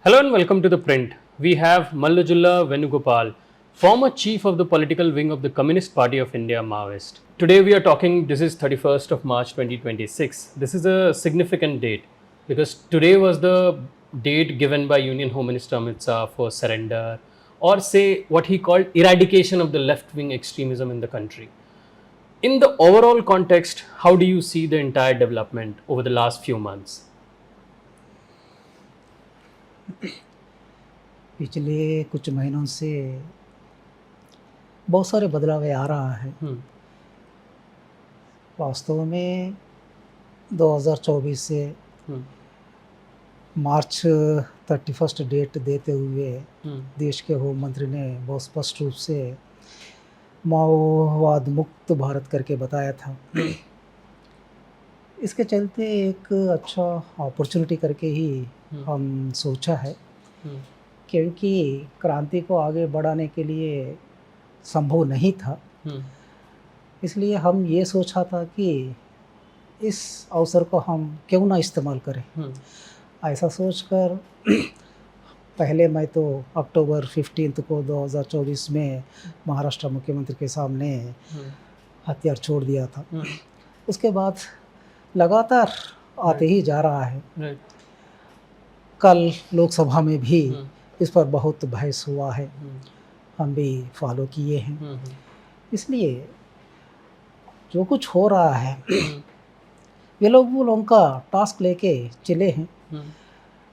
Hello and welcome to The Print. We have Mallajulla Venugopal, former chief of the political wing of the Communist Party of India, Maoist. Today we are talking, this is 31st of March 2026. This is a significant date because today was the date given by Union Home Minister Amit Shah for surrender or say what he called eradication of the left-wing extremism in the country. In the overall context, how do you see the entire development over the last few months? पिछले कुछ महीनों से बहुत सारे बदलाव आ रहा है। वास्तव में 2024 से मार्च 31 डेट देते हुए देश के होम मंत्री ने बहुत स्पष्ट रूप से माओवाद मुक्त भारत करके बताया था। इसके चलते एक अच्छा अपॉर्चुनिटी करके ही हम सोचा है, क्योंकि क्रांति को आगे बढ़ाने के लिए संभव नहीं था। इसलिए हम ये सोचा था कि इस अवसर को हम क्यों ना इस्तेमाल करें। ऐसा सोचकर पहले मैं तो अक्टूबर 15 को 2024 में महाराष्ट्र मुख्यमंत्री के सामने हथियार छोड़ दिया था। उसके बाद लगातार आते ही जा रहा है। कल लोकसभा में भी इस पर बहुत बहस हुआ है, हम भी फॉलो किए हैं। इसलिए जो कुछ हो रहा है ये लोगों का टास्क लेके चले हैं।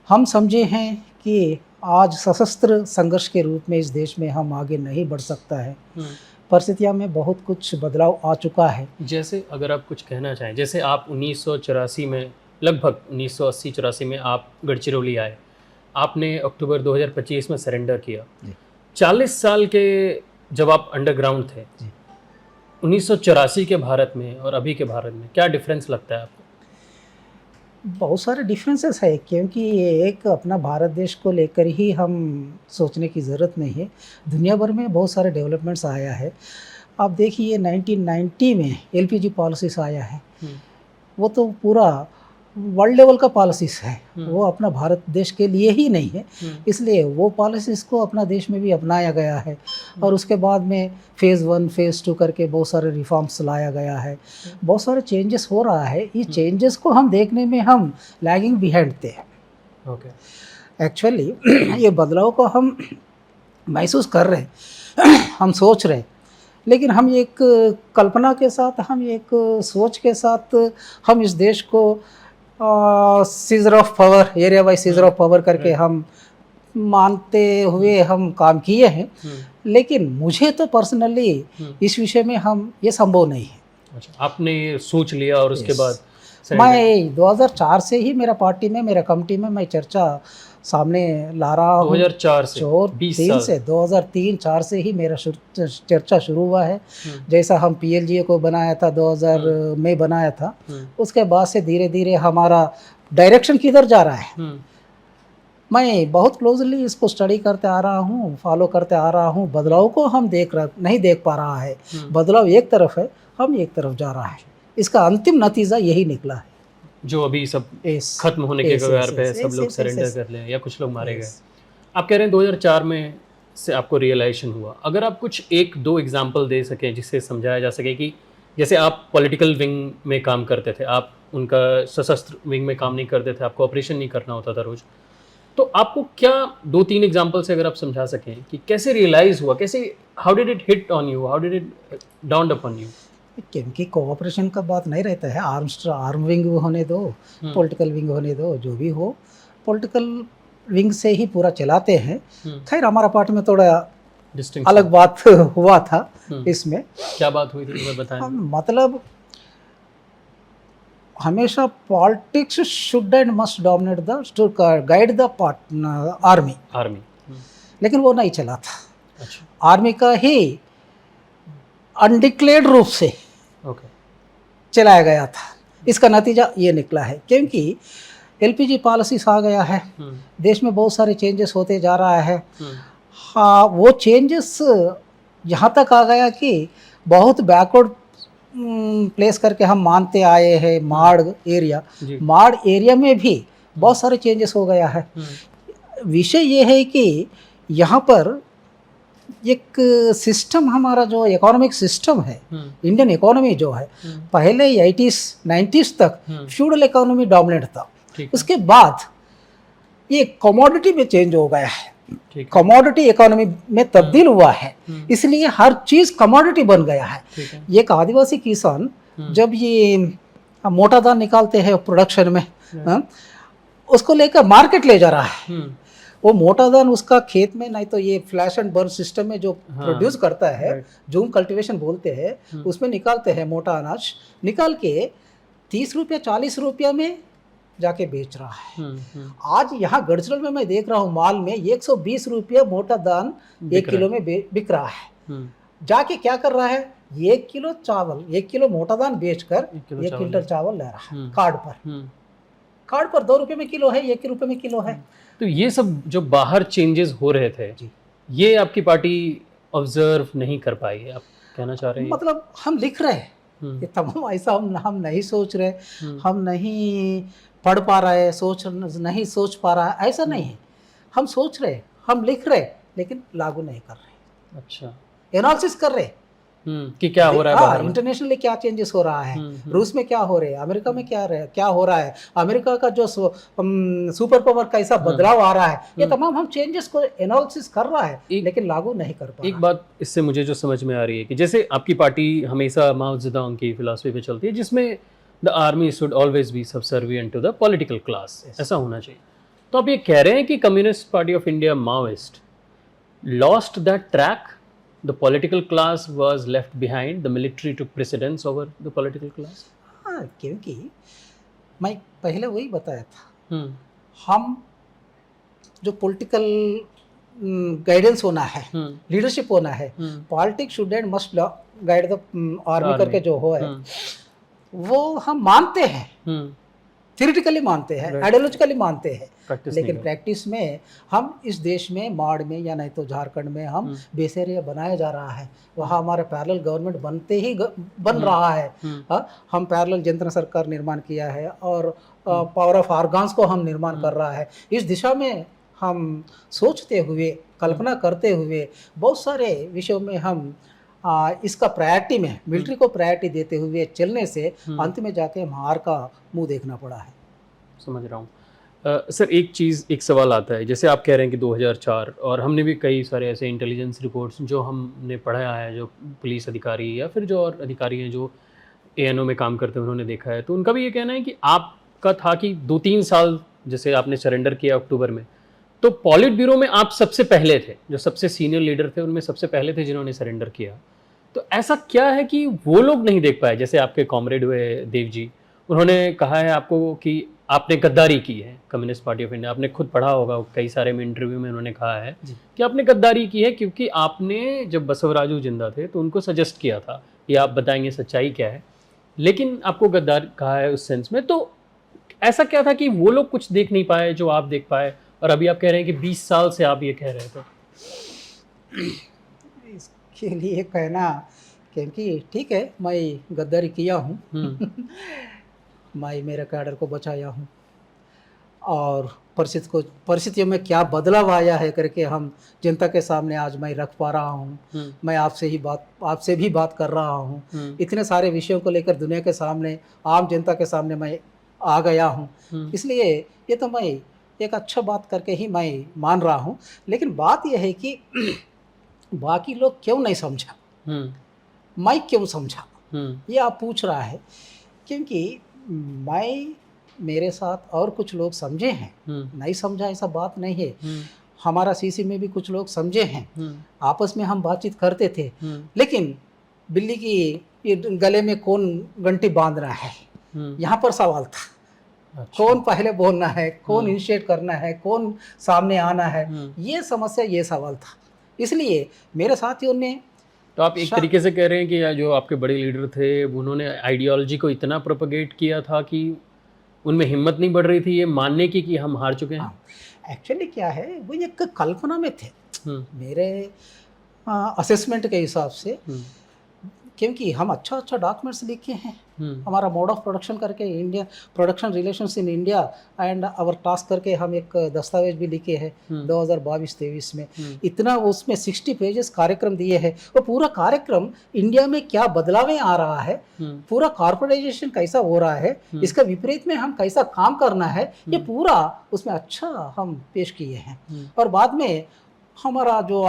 हम समझे हैं कि आज सशस्त्र संघर्ष के रूप में इस देश में हम आगे नहीं बढ़ सकता है। परिस्थितियों में बहुत कुछ बदलाव आ चुका है। जैसे अगर आप कुछ कहना चाहें, जैसे आप 1984 में लगभग 1980-84 में आप गढ़चिरौली आए, आपने अक्टूबर 2025 में सरेंडर किया। 40 साल के जब आप अंडरग्राउंड थे, 1984 के भारत में और अभी के भारत में क्या डिफरेंस लगता है आपको? बहुत सारे डिफरेंसेस है, क्योंकि ये एक अपना भारत देश को लेकर ही हम सोचने की ज़रूरत नहीं है। दुनिया भर में बहुत सारे डेवलपमेंट्स आया है। आप देखिए 1990 में एलपीजी पॉलिसीज़ आया है, वो तो पूरा वर्ल्ड लेवल का पॉलिसीज़ है, वो अपना भारत देश के लिए ही नहीं है। इसलिए वो पॉलिसीज़ को अपना देश में भी अपनाया गया है। और उसके बाद में फेज़ 1 फेज़ 2 करके बहुत सारे रिफॉर्म्स लाया गया है। बहुत सारे चेंजेस हो रहा है। ये चेंजेस को हम देखने में हम लैगिंग बिहाइंड थे। एक्चुअली ये बदलाव को हम महसूस कर रहे हैं, हम सोच रहे हैं, लेकिन हम एक कल्पना के साथ, हम एक सोच के साथ हम इस देश को scissor of power, area wise scissor of power करके हम मानते हुए हम काम किए हैं। लेकिन मुझे तो पर्सनली इस विषय में हम ये संभव नहीं है। अच्छा, आपने सोच लिया और उसके बाद मैं 2004 से ही मेरा पार्टी में, मेरा कमेटी में मैं चर्चा सामने ला रहा हूँ। 2004 से 2003-4 से ही मेरा चर्चा शुरू हुआ है। जैसा हम पीएलजीए को बनाया था 2000 में बनाया था, उसके बाद से धीरे धीरे हमारा डायरेक्शन किधर जा रहा है मैं बहुत क्लोजली इसको स्टडी करते आ रहा हूँ, फॉलो करते आ रहा हूँ। बदलाव को हम नहीं देख पा रहा है। बदलाव एक तरफ है, हम एक तरफ जा रहा है। इसका अंतिम नतीजा यही निकला है, जो अभी सब खत्म होने के कगार पे, सब लोग सरेंडर कर ले या कुछ लोग मारे गए। आप कह रहे हैं 2004 में से आपको रियलाइजेशन हुआ। अगर आप कुछ 1-2 एग्जांपल दे सकें जिससे समझाया जा सके कि जैसे आप पॉलिटिकल विंग में काम करते थे, आप उनका सशस्त्र विंग में काम नहीं करते थे, आपको ऑपरेशन नहीं करना होता था रोज, तो आपको क्या 2-3 एग्जांपल से अगर आप समझा सकें कि कैसे रियलाइज हुआ, कैसे, how did it hit on you, how did it down upon you? क्योंकि कोऑपरेशन का बात नहीं रहता है। आर्म विंग होने दो, पॉलिटिकल विंग होने दो, जो भी हो, पॉलिटिकल विंग से ही पूरा चलाते हैं। खैर हमारा पार्टी में थोड़ा अलग बात हुआ था। इसमें क्या बात हुई थी बताएं। मतलब हमेशा politics should and must dominate the guide the army, लेकिन वो नहीं चला था। अच्छा। आर्मी का ही अनडिक्लेयर्ड रूप से चलाया गया था। इसका नतीजा ये निकला है, क्योंकि एलपीजी पॉलिसी आ गया है, देश में बहुत सारे चेंजेस होते जा रहा है। हाँ, वो चेंजेस यहाँ तक आ गया कि बहुत बैकवर्ड प्लेस करके हम मानते आए हैं। माड़ एरिया में भी बहुत सारे चेंजेस हो गया है। विषय ये है कि यहाँ पर एक सिस्टम, हमारा जो इकोनॉमिक सिस्टम है, इंडियन इकोनॉमी जो है, पहले 80s 90s तक फ्यूडल इकोनॉमी डोमिनेट था। उसके बाद ये कमोडिटी में चेंज हो गया है, कमोडिटी इकोनॉमी में तब्दील हुआ है, इसलिए हर चीज़ कमोडिटी बन गया है। एक आदिवासी किसान जब ये मोटा धान निकालते हैं प्रोडक्शन में, उसको लेकर मार्केट ले जा रहा है, वो मोटा धान उसका खेत में, नहीं तो ये फ्लैश एंड बर्न सिस्टम में जो प्रोड्यूस करता है, जूम कल्टीवेशन बोलते हैं, उसमें निकालते हैं मोटा अनाज, निकाल के 30 रुपया 40 रुपया में जाके बेच रहा है। आज यहाँ गढ़चिरौली में मैं देख रहा हूँ माल में 120 रुपया मोटा धान 1 किलो में बिक रहा है। जाके क्या कर रहा है, 1 किलो चावल, 1 किलो मोटा धान बेचकर 1 क्विंटल चावल ले रहा है कार्ड पर 2 रुपये में किलो है, 1 रुपये में किलो है। तो ये सब जो बाहर चेंजेस हो रहे थे, ये आपकी पार्टी ऑब्जर्व नहीं कर पाई है, आप कहना चाह रहे हैं? मतलब हम लिख रहे हैं, ये तमाम ऐसा हम नहीं सोच रहे, हम नहीं पढ़ पा रहे, नहीं सोच पा रहा है, ऐसा नहीं है। हम सोच रहे, हम लिख रहे, लेकिन लागू नहीं कर रहे। अच्छा, एनालिसिस कर रहे कि क्या हो रहा है बाहर में, इंटरनेशनली क्या चेंजेस हो रहा है, रूस में क्या हो रहे हैं, अमेरिका में क्या हो रहा है, अमेरिका का जो सुपर पावर कैसा बदलाव आ रहा है, ये तमाम हम चेंजेस को एनालिसिस कर रहा है, लेकिन लागू नहीं कर पा रहा। एक बात इससे मुझे जो समझ में आ रही है कि जैसे आपकी पार्टी हमेशा माओ ज़ेडोंग की फिलॉसफी पे चलती है, जिसमें the army should always be subservient to the political class, ऐसा होना चाहिए। तो आप ये कह रहे हैं कि communist party of India Maoist lost that track, the political class was left behind, the military took precedence over the political class? हाँ, क्योंकि मैं पहले वही बताया था, हम जो पॉलिटिकल गाइडेंस होना है, लीडरशिप होना है, politics should and must guide the army करके जो हो है, वो हम मानते हैं, थियोरेटिकली मानते हैं, आइडियोलॉजिकली मानते हैं, लेकिन प्रैक्टिस में हम इस देश में माड़ में या नहीं तो झारखंड में हम बेसरिया बनाया जा रहा है। वहाँ हमारे पैरेलल गवर्नमेंट बन रहा है। हम पैरेलल जनता सरकार निर्माण किया है और पावर ऑफ ऑर्गन्स को हम निर्माण कर रहा है। इस दिशा में हम सोचते हुए, कल्पना करते हुए, बहुत सारे विषयों में हम इसका प्रायोरिटी में, मिलिट्री को प्रायोरिटी देते हुए चलने से अंत में जाके हम हार का मुंह देखना पड़ा है। समझ रहा हूँ। सर एक सवाल आता है, जैसे आप कह रहे हैं कि 2004, और हमने भी कई सारे ऐसे इंटेलिजेंस रिपोर्ट्स जो हमने पढ़ा है, जो पुलिस अधिकारी या फिर जो और अधिकारी हैं जो ANO में काम करते हैं उन्होंने देखा है, तो उनका भी ये कहना है कि आपका था कि 2-3 साल जैसे आपने सरेंडर किया अक्टूबर में, तो पॉलिट ब्यूरो में आप सबसे पहले थे, जो सबसे सीनियर लीडर थे उनमें सबसे पहले थे जिन्होंने सरेंडर किया। तो ऐसा क्या है कि वो लोग नहीं देख पाए? जैसे आपके कॉमरेड हुए देव जी, उन्होंने कहा है आपको कि आपने गद्दारी की है कम्युनिस्ट पार्टी ऑफ इंडिया, आपने खुद पढ़ा होगा कई सारे में इंटरव्यू में उन्होंने कहा है कि आपने गद्दारी की है क्योंकि आपने जब बसवराजू जिंदा थे तो उनको सजेस्ट किया था कि आप बताएंगे सच्चाई क्या है, लेकिन आपको गद्दार कहा है उस सेंस में। तो ऐसा क्या था कि वो लोग कुछ देख नहीं पाए जो आप देख पाए, और अभी आप कह रहे हैं कि 20 साल से आप ये कह रहे थे? इसके लिए कहना, क्योंकि ठीक है मैं गद्दारी किया हूँ मैं मेरे कैडर को बचाया हूँ, और परिस्थितियों में क्या बदलाव आया है करके हम जनता के सामने आज मैं रख पा रहा हूँ। मैं आपसे भी बात कर रहा हूँ। इतने सारे विषयों को लेकर दुनिया के सामने, आम जनता के सामने मैं आ गया हूँ। इसलिए ये तो मैं एक अच्छा बात करके ही मैं मान रहा हूँ। लेकिन बात यह है कि बाकी लोग क्यों नहीं समझा, मैं क्यों समझा, ये आप पूछ रहा है। क्योंकि मेरे साथ और कुछ लोग समझे हैं, नहीं समझा ऐसा बात नहीं है। हमारा सीसी में भी कुछ लोग समझे हैं, आपस में हम बातचीत करते थे, लेकिन बिल्ली की ये गले में कौन घंटी बांधना है, यहाँ पर सवाल था। अच्छा। कौन पहले बोलना है, कौन इनिशिएट करना है, कौन सामने आना है, ये समस्या, ये सवाल था। इसलिए मेरे साथियों ने, तो आप एक तरीके से कह रहे हैं कि जो आपके बड़े लीडर थे उन्होंने आइडियोलॉजी को इतना प्रोपगेट किया था कि उनमें हिम्मत नहीं बढ़ रही थी ये मानने की कि हम हार चुके हैं। एक्चुअली क्या है, वो एक कल्पना में थे। मेरे असेसमेंट के हिसाब से क्योंकि हम अच्छा अच्छा डॉक्यूमेंट्स लिखे हैं, हमारा मोड ऑफ प्रोडक्शन करके India production relations in India and our task करके हम एक दस्तावेज भी लिखे हैं 2022-23 में। इतना उसमें 60 पेजेस कार्यक्रम दिए हैं। वो पूरा कार्यक्रम इंडिया में क्या बदलावें आ रहा है, पूरा कॉर्पोरेटाइजेशन कैसा हो रहा है, इसका विपरीत में हम कैसा काम करना है, ये पूरा उसमें अच्छा हम पेश किए हैं। और बाद में हमारा जो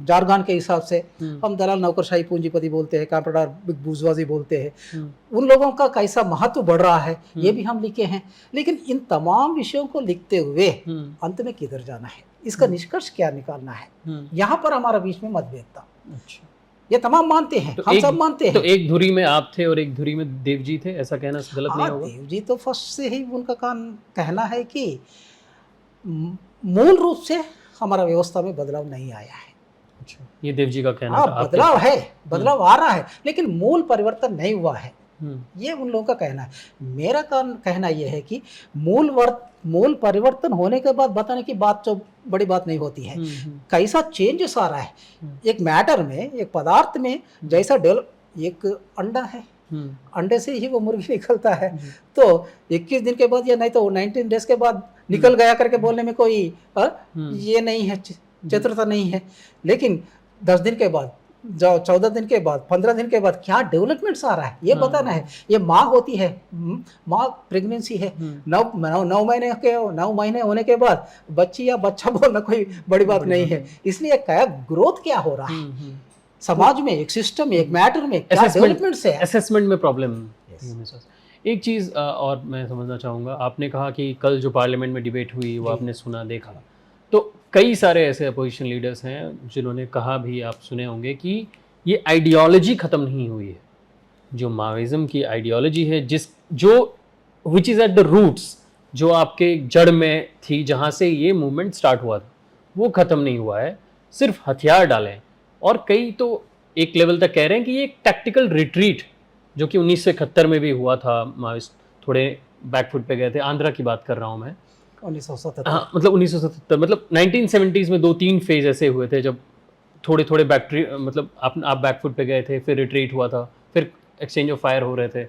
जारगन के हिसाब से हम दलाल नौकरशाही पूंजीपति बोलते हैं, कॉर्पोरेट बिग बुर्जुआजी बोलते हैं, उन लोगों का कैसा महत्व बढ़ रहा है ये भी हम लिखे हैं। लेकिन इन तमाम विषयों को लिखते हुए अंत में किधर जाना है, इसका निष्कर्ष क्या निकालना है, यहाँ पर हमारा बीच में मतभेद था। अच्छा, ये तमाम मानते हैं, हम सब मानते हैं। तो एक धुरी में आप थे और एक धुरी में देवजी थे, ऐसा कहना गलत नहीं होगा? देवजी तो फर्स्ट से ही उनका कहना है कि मूल रूप से हमारा व्यवस्था में बदलाव नहीं आया है। अच्छा, ये देवजी का कहना था। बदलाव है, बदलाव आ रहा है, लेकिन मूल परिवर्तन नहीं हुआ है, ये उन लोगों का कहना है। मेरा कहना यह है कि मूल परिवर्तन होने के बाद बताने की बात तो बड़ी बात नहीं होती है, कैसा चेंजेस आ रहा है एक मैटर में, एक पदार्थ में। जैसा डेवलप, एक अंडा है, अंडे से ही वो मुर्गी निकलता है, तो 21 दिन के बाद या नहीं तो 19 डेज के बाद निकल गया करके बोलने में कोई ये नहीं है, चतुरता नहीं है। लेकिन 10 दिन के बाद, 14 दिन के बाद, 15 दिन के बाद क्या डेवलपमेंट्स आ रहा है ये बताना है। ये माँ होती है, माँ प्रेगनेंसी है, 9 महीने होने के बाद बच्ची या बच्चा बोलना कोई बड़ी बात नहीं है। इसलिए क्या ग्रोथ क्या हो रहा है समाज में, एक सिस्टम में, एक मैटर में, क्या डेवलपमेंट्स है, असेसमेंट में प्रॉब्लम। एक चीज़ और मैं समझना चाहूँगा, आपने कहा कि कल जो पार्लियामेंट में डिबेट हुई वो आपने सुना, देखा, तो कई सारे ऐसे अपोजिशन लीडर्स हैं जिन्होंने कहा भी, आप सुने होंगे, कि ये आइडियोलॉजी ख़त्म नहीं हुई है, जो माओइज़्म की आइडियोलॉजी है, which is at the roots, जो आपके जड़ में थी, जहाँ से ये मूवमेंट स्टार्ट हुआ था, वो ख़त्म नहीं हुआ है, सिर्फ हथियार डालें। और कई तो एक लेवल तक कह रहे हैं कि ये एक टैक्टिकल रिट्रीट, जो कि 1971 में भी हुआ था, माओइस्ट थोड़े बैकफुट पे गए थे। आंध्रा की बात कर रहा हूँ मैं, 1977। हाँ, मतलब 1977, मतलब 1970s में 2-3 फेज ऐसे हुए थे जब थोड़े मतलब आप बैकफुट पे गए थे, फिर रिट्रीट हुआ था, फिर एक्सचेंज ऑफ फायर हो रहे थे।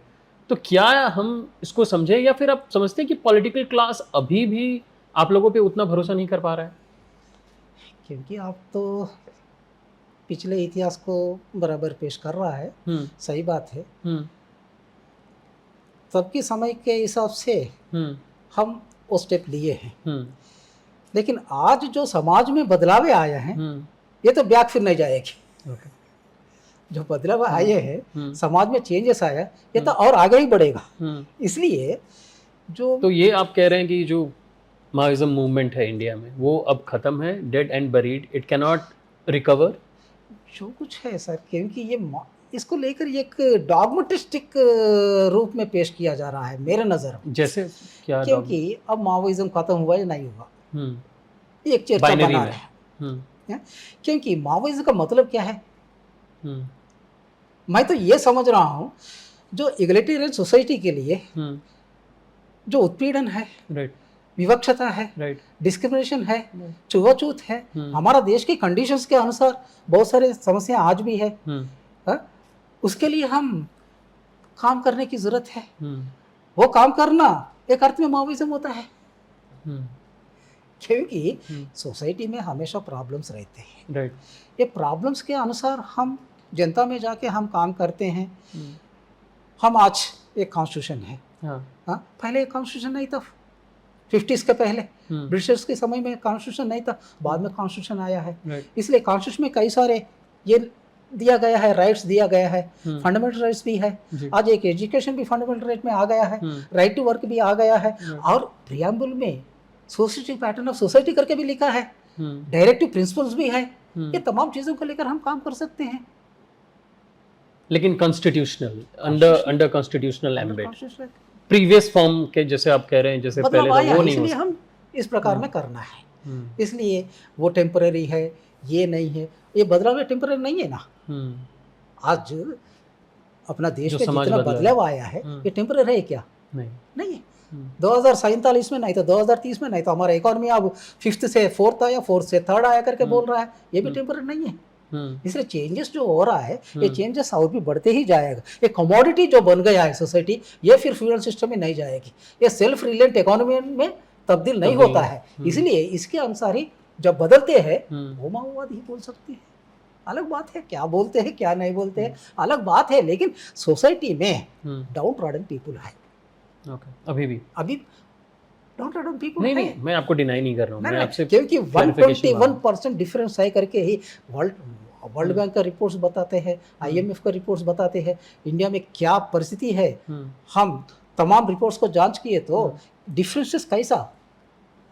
तो क्या हम इसको समझें, या फिर आप समझते हैं कि पॉलिटिकल क्लास अभी भी आप लोगों पे उतना भरोसा नहीं कर पा रहा है? क्योंकि आप तो पिछले इतिहास को बराबर पेश कर रहा है, सही बात है। सबके समय के हिसाब से हम वो स्टेप लिए हैं, लेकिन आज जो समाज में बदलाव आए हैं ये तो बैक फिर नहीं जाएगी। जो बदलाव आए हैं, समाज में चेंजेस आया, ये तो और आगे ही बढ़ेगा। इसलिए तो ये आप कह रहे हैं कि जो माओइज्म मूवमेंट है इंडिया में, वो अब खत्म है, dead and buried, it can not recover, जो कुछ है सर। क्योंकि ये इसको लेकर एक डॉगमेटिस्टिक रूप में पेश किया जा रहा है मेरे नज़र में। जैसे क्या? क्योंकि अब माओइज्म खत्म हुआ या नहीं हुआ, एक चर्चा बना रहा है। क्योंकि माओइज्म का मतलब क्या है, मैं तो ये समझ रहा हूँ, जो इगलिटेरियन सोसाइटी के लिए जो उत्पीड़न है, विवक्षता है, डिस्क्रिमिनेशन है, छुआछूत है, हमारा देश की कंडीशंस के अनुसार बहुत सारे समस्या आज भी है, उसके लिए हम काम करने की जरूरत है। वो काम करना एक अर्थ में माओइज्म होता है। क्योंकि सोसाइटी में हमेशा प्रॉब्लम्स रहते हैं, ये प्रॉब्लम्स के अनुसार हम जनता में जाके हम काम करते हैं। हम आज एक कॉन्स्टिट्यूशन है, पहले एक कॉन्स्टिट्यूशन नहीं था, 50s के पहले ब्रिटिशर्स के समय में कॉन्स्टिट्यूशन नहीं था, बाद में कॉन्स्टिट्यूशन आया है। इसलिए कॉन्स्टिट्यूशन में कई सारे ये दिया गया है, राइट्स दिया गया है, फंडामेंटल राइट्स भी है। आज एक एजुकेशन भी फंडामेंटल राइट में आ गया है, राइट टू वर्क भी आ गया है, और प्रियम्बल में सोसाइटी पैटर्न ऑफ सोसाइटी करके भी लिखा है, डायरेक्टिव प्रिंसिपल्स भी है। ये तमाम चीजों को लेकर हम काम कर सकते हैं, लेकिन constitutional, under constitutional embed, previous form के जैसे आप कह रहे हैं, जैसे पहले था, वो नहीं। इसलिए हम इस प्रकार में करना है। इसलिए वो टेम्पररी है, ये नहीं है, ये बदलाव टेम्पररी नहीं है ना। आज अपना देश में जितना बदलाव आया है, ये टेम्पररी है क्या? नहीं है। 2047 में नहीं तो 2030 में नहीं तो हमारा इकोनॉमी अब 5th से 4th या 4th से 3rd आया करके बोल रहा है, ये भी टेम्पररी नहीं है। इसलिए चेंजेस जो हो रहा है ये चेंजेस और भी बढ़ते ही जाएगा। ये कमोडिटी जो बन गया है सोसाइटी, ये फिर फ्यूल सिस्टम में नहीं जाएगी, ये सेल्फ रिलायंट इकोनॉमी में तब्दील नहीं होता है। इसलिए इसके अनुसार ही जब बदलते हैं वो माओवाद ही बोल सकते हैं। अलग बात है क्या बोलते हैं क्या नहीं बोलते हैं, अलग बात है, लेकिन सोसाइटी में डाउन ट्रॉडन पीपुल है। अभी डाउन ट्रॉडन पीपुल नहीं, मैं आपको डिनाई नहीं कर रहा हूँ, मैं आपसे क्योंकि 121% डिफरेंस है करके ही वर्ल्ड बैंक का रिपोर्ट्स बताते हैं, IMF का रिपोर्ट्स बताते हैं इंडिया में क्या परिस्थिति है। हम तमाम रिपोर्ट्स को जांच किए तो डिफरेंसेस कैसा,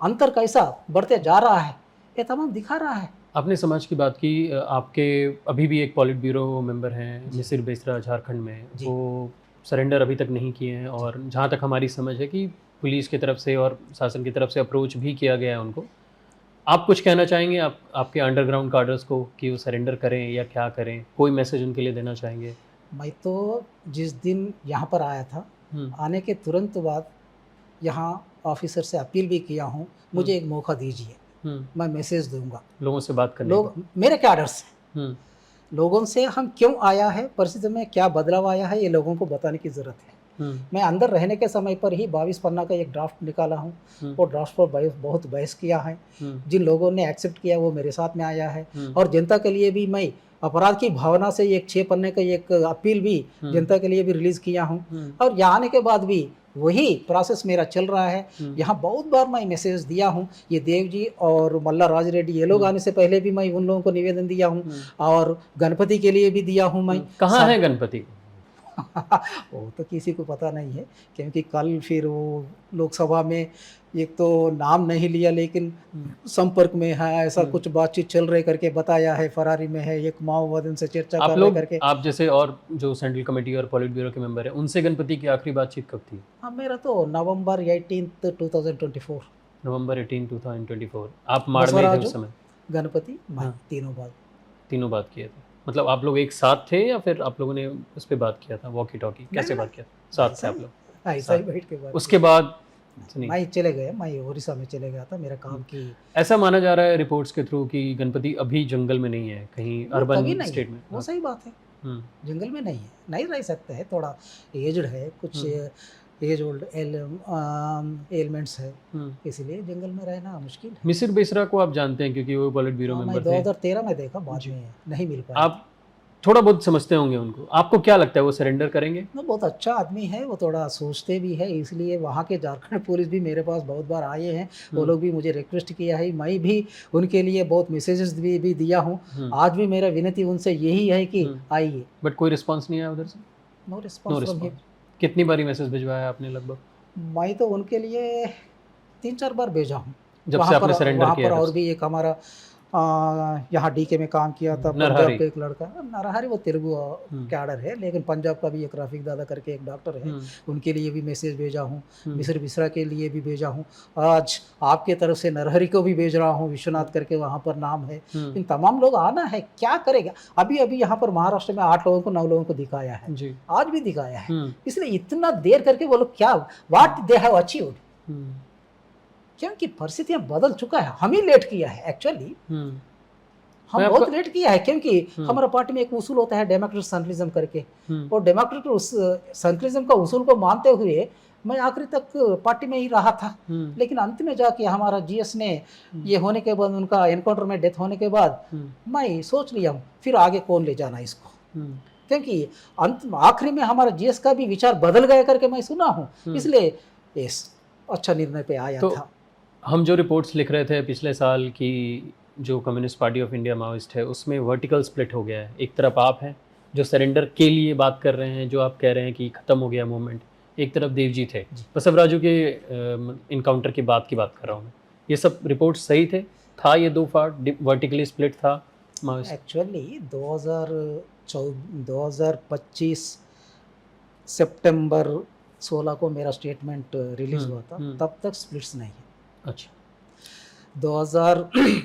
अंतर कैसा बढ़ते जा रहा है, ये तमाम दिखा रहा है। आपने समाज की बात की, आपके अभी भी एक पॉलिट ब्यूरो मेंबर हैं मिसिर बेसरा झारखंड में, वो सरेंडर अभी तक नहीं किए हैं और जहाँ तक हमारी समझ है कि पुलिस की तरफ से और शासन की तरफ से अप्रोच भी किया गया है उनको। आप कुछ कहना चाहेंगे आपके अंडरग्राउंड कार्डर्स को कि वो सरेंडर करें या क्या करें, कोई मैसेज उनके लिए देना चाहेंगे? मैं तो जिस दिन यहाँ पर आया था, आने के तुरंत बाद यहाँ ऑफिसर से अपील भी किया हूँ, मुझे एक मौका दीजिए, मैं मैसेज दूंगा लोगों से बात करने। लोग मेरे कैडर्स हैं, लोगों से हम क्यों आया है, परिस्थिति में क्या बदलाव आया है, ये लोगों को बताने की ज़रूरत है। मैं अंदर रहने के समय पर ही 22 पन्ना का एक ड्राफ्ट निकाला हूँ, वो ड्राफ्ट पर बहुत बहस किया है। जिन लोगों ने एक्सेप्ट किया वो मेरे साथ में आया है, और जनता के लिए भी मैं अपराध की भावना से एक 6 पन्ने का एक अपील भी जनता के लिए भी रिलीज किया हूँ। और यहाँ आने के बाद भी वही प्रोसेस मेरा चल रहा है। यहाँ बहुत बार मैं मैसेज दिया हूँ, ये देव जी और मल्ला राज रेड्डी ये लोग आने से पहले भी मैं उन लोगों को निवेदन दिया हूँ, और गणपति के लिए भी दिया हूँ। मैं कहाँ है गणपति? वो तो किसी को पता नहीं है, क्योंकि कल फिर वो लोकसभा में एक तो नाम नहीं लिया लेकिन संपर्क में है, ऐसा कुछ बातचीत चल रही करके बताया है, फरारी में है, एक माओवादी से चर्चा कर रहे करके। आप जैसे और जो सेंट्रल कमेटी और पॉलिट ब्यूरो के मेंबर है, उनसे गणपति की आखिरी बातचीत कब थी? हाँ, मेरा तो नवंबर 18, 2024। नवंबर 18, 2024। आप मार में थे उस समय? गणपति तीनों बात किए थे। मतलब आप लोग एक साथ थे या फिर आप लोगों ने उस पर बात किया था, वॉकी टॉकी कैसे बात किया था? साथ से आप लोग ऐसा ही बैठ के बात। उसके बाद मैं चले गए, मैं उड़ीसा में चले गया था मेरा काम की। ऐसा माना जा रहा है रिपोर्ट्स के थ्रू कि गणपति अभी जंगल में नहीं है, कहीं अर्बन स्टेट में। वो सही बात है, जंगल में नहीं है, नहीं रह सकते है, थोड़ा एज्ड है, कुछ एज ओल्ड एलिमेंट्स है, इसलिए जंगल में रहना मुश्किल है। मिसिर बेसरा को आप जानते हैं क्योंकि वो पॉलिट ब्यूरो मेंबर थे। 2013 में देखा, बाद में नहीं मिल पाया। आप थोड़ा बहुत समझते होंगे उनको, आपको क्या लगता है वो सरेंडर करेंगे? वो बहुत अच्छा आदमी है, वो थोड़ा सोचते भी है, इसलिए वहाँ के झारखंड पुलिस भी मेरे पास बहुत बार आए हैं, वो लोग भी मुझे रिक्वेस्ट किया है, मैं भी उनके लिए बहुत मैसेजेस भी दिया हूँ। आज भी मेरा विनती उनसे यही है कि आइए। बट कोई रिस्पॉन्स नहीं आया उधर से? No response. कितनी बारी मैसेज भिजवाया आपने लगभग? मैं तो उनके लिए 3-4 बार भेजा हूँ, जब से आपने सरेंडर किया। और भी एक हमारा यहाँ DK में काम किया था, पंजाब का एक लड़का, नरहरी वो तेलुगु कैडर है, लेकिन पंजाब का भी एक रफीक दादा करके एक डॉक्टर है, उनके लिए भी मैसेज भेजा हूँ, मिसिर बिसरा के लिए भी भेजा हूँ, आज आपके तरफ से नरहरी को भी भेज रहा हूँ, विश्वनाथ करके वहाँ पर नाम है। इन तमाम लोग आना है, क्या करेगा। अभी यहाँ पर महाराष्ट्र में 8 लोगों को 9 लोगों को दिखाया है, आज भी दिखाया है, इसलिए इतना देर करके वो लोग क्या व्हाट दे हैव अचीव्ड, क्योंकि परिस्थितियां बदल चुका है। हम ही लेट किया है एक्चुअली, हम बहुत लेट किया है, क्योंकि हमारा पार्टी में एक उसूल होता है डेमोक्रेटिक सेंट्रलिज्म करके, और डेमोक्रेटिक सेंट्रलिज्म का उसूल को मानते हुए मैं आखिरी तक पार्टी में ही रहा था। लेकिन अंत में जाके हमारा GS ने ये होने के बाद, उनका एनकाउंटर में डेथ होने के बाद मैं सोच लिया हूँ फिर आगे कौन ले जाना इसको, क्योंकि अंत आखिरी में हमारा GS का भी विचार बदल गया करके मैं सुना हूँ, इसलिए इस अच्छा निर्णय पे आया था। हम जो रिपोर्ट्स लिख रहे थे पिछले साल की जो communist party of India Maoist है, उसमें वर्टिकल स्प्लिट हो गया है। एक तरफ आप हैं जो सरेंडर के लिए बात कर रहे हैं, जो आप कह रहे हैं कि ख़त्म हो गया मूवमेंट, एक तरफ देवजी थे, बसवराजू के इनकाउंटर की बात कर रहा हूँ मैं। ये सब रिपोर्ट सही थे? था ये 2 पार्ट वर्टिकली स्प्लिट था माओइस्ट? एक्चुअली 2025 सितंबर 16 को मेरा स्टेटमेंट रिलीज हुआ था, तब तक स्प्लिट्स नहीं है। अच्छा, 2000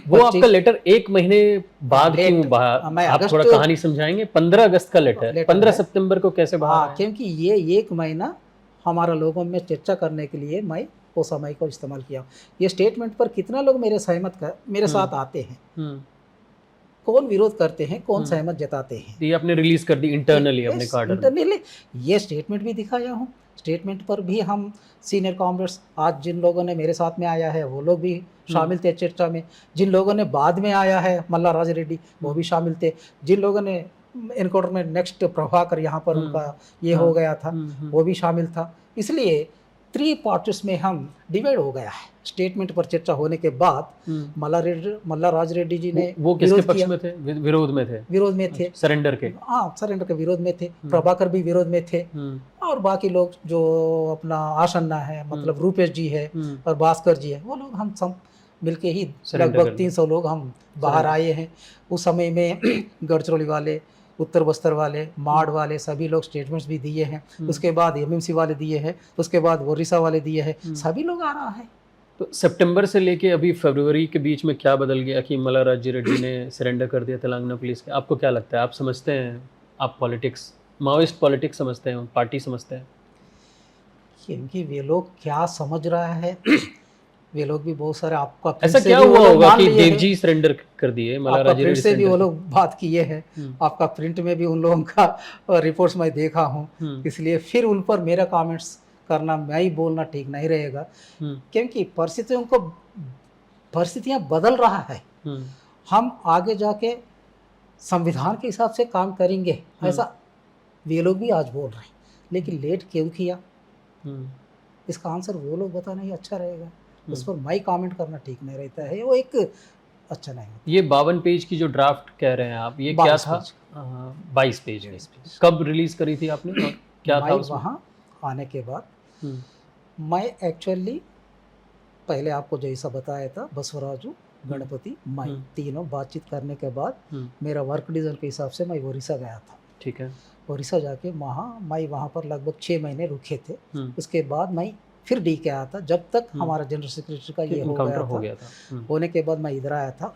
वो आपका लेटर 1 महीने बाद क्यों बाहर? आप थोड़ा कहानी समझाएंगे? 15 अगस्त का लेटर 15 सितंबर को कैसे बाहर आया? क्योंकि ये 1 महीना हमारा लोगों में चर्चा करने के लिए मैं वो समय को इस्तेमाल किया। ये स्टेटमेंट पर कितना लोग मेरे साथ आते हैं, कौन विरोध करते हैं, कौन सहमत जताते हैं। ये आपने रिलीज कर दी इंटरनली अपने कार्ड में। इंटरनली ये स्टेटमेंट भी दिखाया हूँ, स्टेटमेंट पर भी हम सीनियर कॉमरेड्स, आज जिन लोगों ने मेरे साथ में आया है वो लोग भी शामिल थे चर्चा में, जिन लोगों ने बाद में आया है मल्ला राज रेड्डी वो भी शामिल थे, जिन लोगों ने एनकाउंटर में नेक्स्ट प्रभाकर यहाँ पर उनका ये हो गया था वो भी शामिल था। इसलिए 3 पार्ट्स में हम डिवाइड हो गया है। स्टेटमेंट पर चर्चा होने के बाद मल्ला राज रेड्डी जी ने वो किसके पक्ष में थे? विरोध में थे? विरोध में थे, सरेंडर के। हाँ, सरेंडर के विरोध में थे। प्रभाकर भी विरोध में थे और बाकी लोग जो अपना आसन्ना है, मतलब रूपेश जी है और भास्कर जी है, वो लोग हम सब मिलके ही लगभग 300 लोग हम बाहर आए हैं। उस समय में गढ़चिरौली वाले, उत्तर बस्तर वाले, माड़ वाले सभी लोग स्टेटमेंट्स भी दिए हैं। उसके बाद एमएमसी वाले दिए हैं, उसके बाद ओडिशा वाले दिए हैं, सभी लोग आ रहा है। तो सितंबर से लेके अभी फरवरी के बीच में क्या बदल गया कि मल्ला राज रेड्डी ने सरेंडर कर दिया तेलंगाना पुलिस के? आपको क्या लगता है? आप समझते हैं, आप पॉलिटिक्स, माओइस्ट पॉलिटिक्स समझते हैं, पार्टी समझते हैं? क्योंकि वे लोग क्या समझ रहा है वे लोग भी बहुत सारे आपका ऐसा क्या हुआ होगा कि देवजी सरेंडर कर दिए, मल्ला राज रेड्डी से भी वो लोग बात किए हैं, आपका प्रिंट में भी उन लोगों का रिपोर्ट्स मैं देखा हूँ, इसलिए फिर उन पर मेरा कमेंट्स करना, मैं ही बोलना ठीक नहीं रहेगा, क्योंकि परिस्थितियां बदल रहा है। हम आगे जाके संविधान के हिसाब से काम करेंगे ऐसा वे लोग भी आज बोल रहे हैं, लेकिन लेट क्यों किया इसका आंसर वो लोग बताना ही अच्छा रहेगा। उस पर मैं कमेंट करना ठीक नहीं रहता है, वो एक अच्छा नहीं होता। ये 52 पेज की जो ड्राफ्ट कह रहे हैं आप, ये क्या था? 22 पेज। कब रिलीज करी थी आपने और क्या था उसमें? वहाँ आने के बाद मैं एक्चुअली पहले आपको जैसा बताया था, बसवराजू, गणपति, मैं तीनों बातचीत करने के बाद मेरा वर्क डिवीजन के हिसाब से मैं ओडिशा गया था। ठीक है। ओडिशा जाके मैं वहाँ पर लगभग 6 महीने रुके थे। उसके बाद मैं फिर डी के आया था, जब तक हमारा जनरल सेक्रेटरी का ये हो गया था। होने के बाद मैं इधर आया था।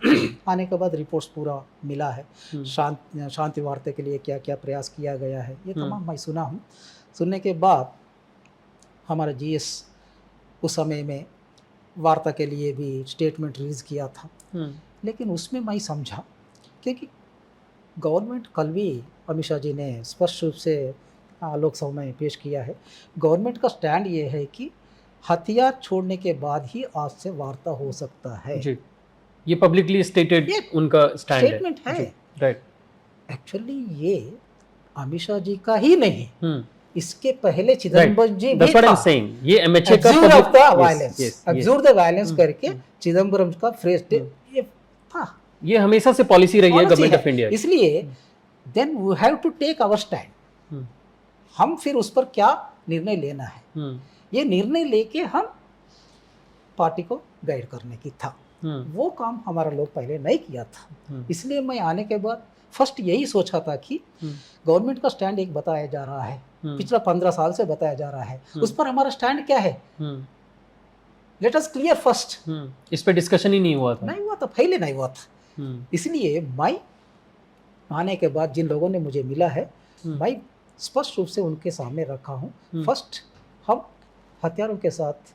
आने के बाद रिपोर्ट्स पूरा मिला है, शांति वार्ता के लिए क्या क्या प्रयास किया गया है ये तमाम मैं सुना हूँ। सुनने के बाद हमारा जीएस उस समय में वार्ता के लिए भी स्टेटमेंट रिलीज किया था, लेकिन उसमें मैं समझा क्योंकि गवर्नमेंट, कल भी अमित शाह जी ने स्पष्ट रूप से लोकसभा में पेश किया है, गवर्नमेंट का स्टैंड ये है कि हथियार छोड़ने के बाद ही आज से वार्ता हो सकता है। जी, ये पब्लिकली स्टेटेड उनका स्टेटमेंट है। राइट। एक्चुअली ये अमित शाह जी का ही नहीं, इसके पहले चिदम्बरम जी भी था। ये एमएचए का ऑब्जर्व द वायलेंस करके चिदम्बरम का फ्रेज ये था। ये हमेशा से पॉलिसी रही है गवर्नमेंट ऑफ इंडिया। इसलिए then we have to take our stand. हम फिर उस पर क्या निर्णय लेना है, ये निर्णय लेके हम पार्टी को गाइड करने की था। वो काम हमारा लोग पहले नहीं किया था। इसलिए मैं आने के बाद फर्स्ट यही सोचा था कि गवर्नमेंट का स्टैंड एक बताया जा रहा है, पिछला 15 साल से बताया जा रहा है, उस पर हमारा स्टैंड क्या है, लेट अस क्लियर फर्स्ट। इस पर डिस्कशन ही नहीं हुआ था, पहले नहीं हुआ था। इसलिए मैं आने के बाद जिन लोगों ने मुझे मिला है, मैं स्पष्ट रूप से उनके सामने रखा हूँ। फर्स्ट, हम हथियारों के साथ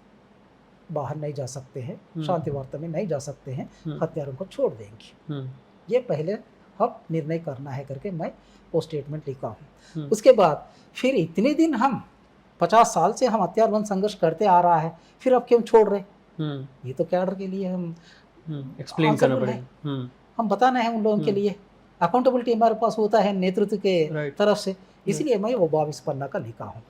बाहर नहीं जा सकते हैं, शांति वार्ता में नहीं जा सकते हैं, हथियारों को छोड़ देंगे, ये पहले हम निर्णय करना है करके मैं वो स्टेटमेंट लिखा हूँ। उसके बाद फिर इतने दिन हम 50 साल से हम हथियार बंद संघर्ष करते आ रहा है, फिर अब क्यों छोड़ रहे? ये तो कैडर के लिए हम एक्सप्लेन करना पड़ेगा, हम बताना है उन लोगों के लिए। अकाउंटेबिलिटी हमारे पास होता है नेतृत्व के तरफ से, इसलिए मैं वो 22 पन्ना का लिखा हूँ।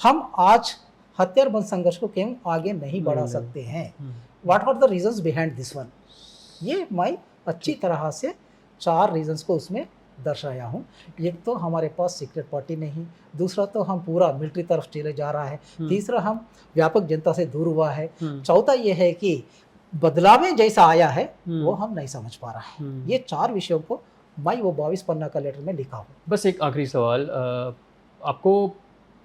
हम आज हथियार बंद संघर्ष को क्यों आगे नहीं बढ़ा सकते हैं, what are the reasons behind this one, ये मैं अच्छी तरह से 4 रीजंस को उसमें दर्शाया हूँ। एक तो हमारे पास सीक्रेट पार्टी नहीं, दूसरा तो हम पूरा मिलिट्री तरफ चले जा रहा है, तीसरा हम व्यापक जनता से दूर हुआ है, चौथा ये है कि बदलाव जैसा आया है वो हम नहीं समझ पा रहा है। ये 4 विषयों को मैं वो 22 पन्ना का लेटर में लिखा हूँ। बस एक आखिरी सवाल, आपको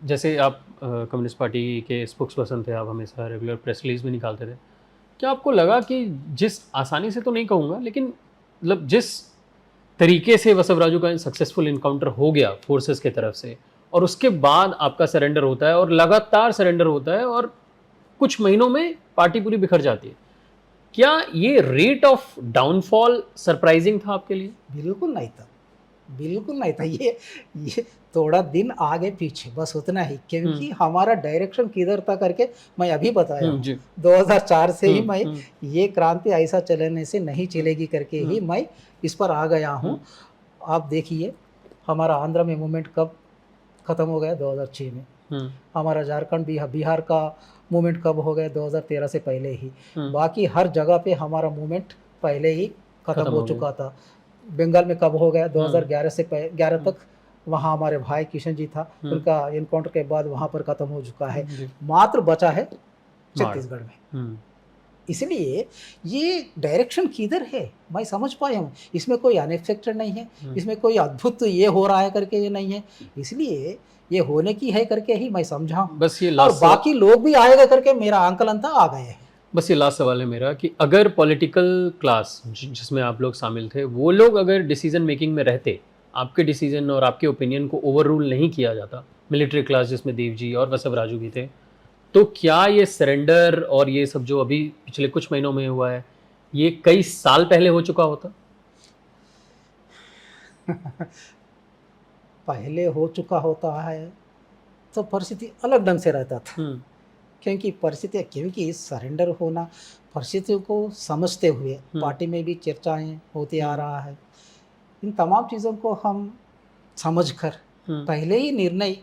जैसे आप कम्युनिस्ट पार्टी के स्पोक्स पर्सन थे, आप हमेशा रेगुलर प्रेस रिलीज भी निकालते थे, क्या आपको लगा कि जिस आसानी से तो नहीं कहूँगा, लेकिन मतलब जिस तरीके से बसवराजू का सक्सेसफुल इनकाउंटर हो गया फोर्सेस के तरफ से, और उसके बाद आपका सरेंडर होता है और लगातार सरेंडर होता है और कुछ महीनों में पार्टी पूरी बिखर जाती है, क्या ये रेट ऑफ डाउनफॉल सरप्राइजिंग था आपके लिए? बिल्कुल नहीं था, बिल्कुल नहीं था। ये थोड़ा दिन आगे पीछे बस उतना ही, क्योंकि हमारा डायरेक्शन किधर था करके मैं अभी बताया हूँ। जी 2004 से ही मैं हम्म, ये क्रांति ऐसा चलने से नहीं चलेगी करके ही मैं इस पर आ गया हूँ। आप देखिए हमारा आंध्र में मूवमेंट कब ख़त्म हो गया, 2006 में। हमारा झारखंड बिहार का मूवमेंट कब हो गया, 2013 से पहले ही। बाकी हर जगह पे हमारा मूवमेंट पहले ही ख़त्म हो चुका था। बंगाल में कब हो गया, 2011 से 11 तक वहाँ हमारे भाई किशन जी था, उनका इनकाउंटर के बाद वहाँ पर ख़त्म हो चुका है। मात्र बचा है छत्तीसगढ़ में। इसलिए ये डायरेक्शन किधर है मैं समझ पाया हूँ। इसमें कोई अनएक्सपेक्टेड नहीं है, इसमें कोई अद्भुत ये हो रहा है करके ये नहीं है। इसलिए ये होने की है करके ही मैं समझा हूँ। बस ये और बाकी लोग भी आएगा करके मेरा आंकलन था, आ गए हैं। बस ये लास्ट सवाल है मेरा कि अगर पॉलिटिकल क्लास जिसमें आप लोग शामिल थे, वो लोग अगर डिसीजन मेकिंग में रहते, आपके डिसीजन और आपके ओपिनियन को ओवर रूल नहीं किया जाता, मिलिट्री क्लास जिसमें देव जी और वसव राजू भी थे, तो क्या ये सरेंडर और ये सब जो अभी पिछले कुछ महीनों में हुआ है, ये कई साल पहले हो चुका होता? पहले हो चुका होता है तो परिस्थिति अलग ढंग से रहता था। क्योंकि सरेंडर होना, परिस्थितियों को समझते हुए पार्टी में भी चर्चाएं होती आ रहा है। इन तमाम चीज़ों को हम समझकर पहले ही निर्णय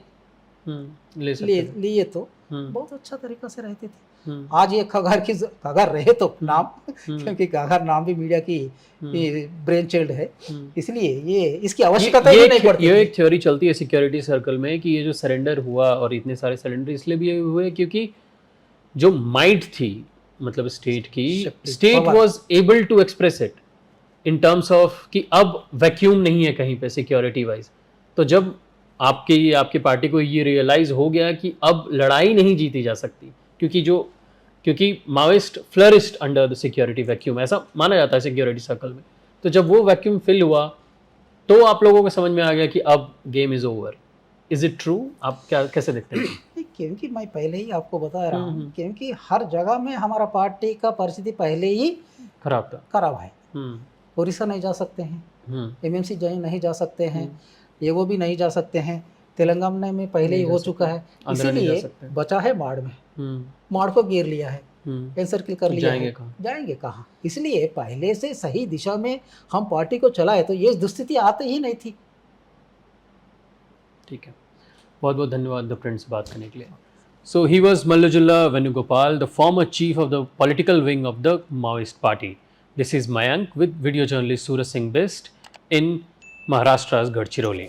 लिए तो बहुत अच्छा तरीका से रहते थे। आज ये खगार रहे तो नाम क्योंकि खगार नाम भी मीडिया की ब्रेन चाइल्ड है, इसलिए ये इसकी आवश्यकता ही नहीं पड़ती। ये एक थ्योरी चलती है सिक्योरिटी सर्कल में कि ये जो सरेंडर हुआ और इतने सारे सरेंडर इसलिए भी हुए क्योंकि जो माइट थी, मतलब state was able to express it in terms of कि अब वैक्यूम नहीं है कहीं पे सिक्योरिटी वाइज। तो जब आपकी पार्टी को ये रियलाइज हो गया कि अब लड़ाई नहीं जीती जा सकती, क्योंकि Maoist flourished under the security vacuum, ऐसा माना जाता है सिक्योरिटी सर्कल में। तो जब वो वैक्यूम फिल हुआ तो आप लोगों को समझ में आ गया कि अब game is over. Is it true? आप कैसे देखते हैं? क्योंकि मैं पहले ही आपको बता रहा हूँ, क्योंकि हर जगह में हमारा पार्टी का परिस्थिति पहले ही खराब है। उड़ीसा नहीं जा सकते हैं, एमएमसी नहीं जा सकते हैं, ये वो भी नहीं जा सकते हैं, तेलंगाना में पहले ही हो चुका है, इसीलिए बचा है माड़ में। माड़ को घेर लिया है, एनसर्किल कर लिया है, जाएंगे कहाँ? इसलिए पहले से सही दिशा में हम पार्टी को चलाए तो ये दुस्थिति आती ही नहीं थी। ठीक है, बहुत बहुत धन्यवाद द प्रिंट से बात करने के लिए। So he was Mallajula Venugopal, the former chief of the political wing of the Maoist party. This is Mayank with video journalist Suraj Singh Best in Maharashtra's Gadchiroli.